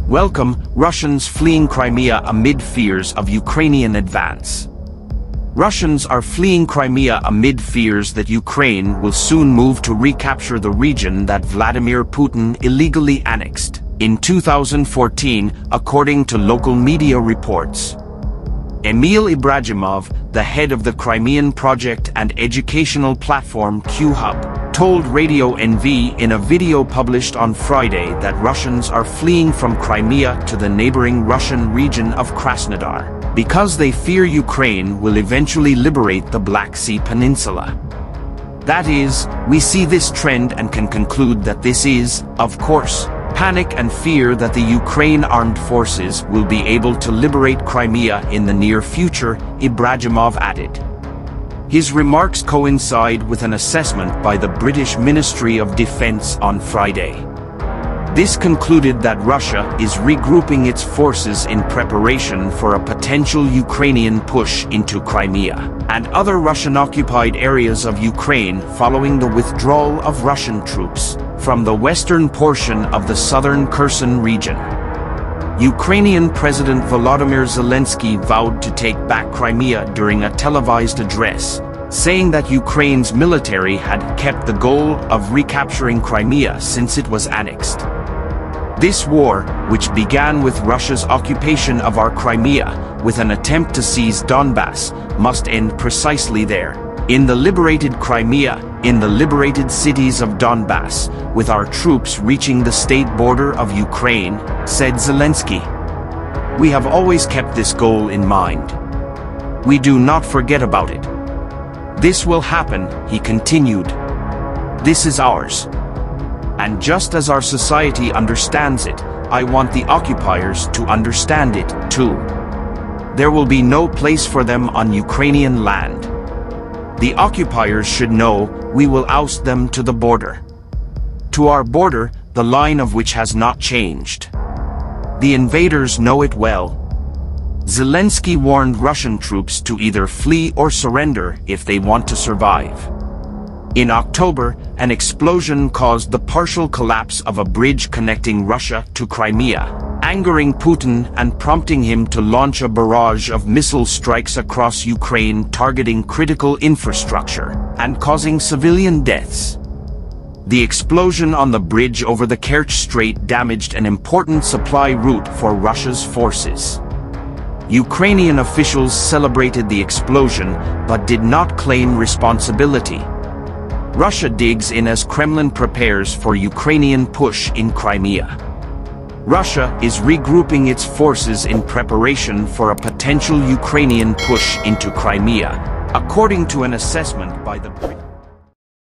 Welcome, Russians fleeing Crimea amid fears of Ukrainian advance. Russians are fleeing Crimea amid fears that Ukraine will soon move to recapture the region that Vladimir Putin illegally annexed in 2014, according to local media reports. Emil Ibragimov, the head of the Crimean project and educational platform Q-Hub, told Radio NV in a video published on Friday that Russians are fleeing from Crimea to the neighboring Russian region of Krasnodar because they fear Ukraine will eventually liberate the Black Sea Peninsula. That is, we see this trend and can conclude that this is, of course, panic and fear that the Ukraine armed forces will be able to liberate Crimea in the near future, Ibragimov added. His remarks coincide with an assessment by the British Ministry of Defence on Friday. This concluded that Russia is regrouping its forces in preparation for a potential Ukrainian push into Crimea and other Russian-occupied areas of Ukraine following the withdrawal of Russian troops from the western portion of the southern Kherson region. Ukrainian President Volodymyr Zelensky vowed to take back Crimea during a televised address, saying that Ukraine's military had kept the goal of recapturing Crimea since it was annexed. This war, which began with Russia's occupation of our Crimea with an attempt to seize Donbass, must end precisely there, in the liberated Crimea, in the liberated cities of Donbass, with our troops reaching the state border of Ukraine, said Zelensky. We have always kept this goal in mind. We do not forget about it. This will happen, he continued. This is ours. And just as our society understands it, I want the occupiers to understand it, too. There will be no place for them on Ukrainian land. The occupiers should know we will oust them to the border. To our border, the line of which has not changed. The invaders know it well. Zelensky warned Russian troops to either flee or surrender if they want to survive. In October, an explosion caused the partial collapse of a bridge connecting Russia to Crimea, angering Putin and prompting him to launch a barrage of missile strikes across Ukraine targeting critical infrastructure and causing civilian deaths. The explosion on the bridge over the Kerch Strait damaged an important supply route for Russia's forces. Ukrainian officials celebrated the explosion but did not claim responsibility. Russia digs in as Kremlin prepares for Ukrainian push in Crimea. Russia is regrouping its forces in preparation for a potential Ukrainian push into Crimea, according to an assessment by the British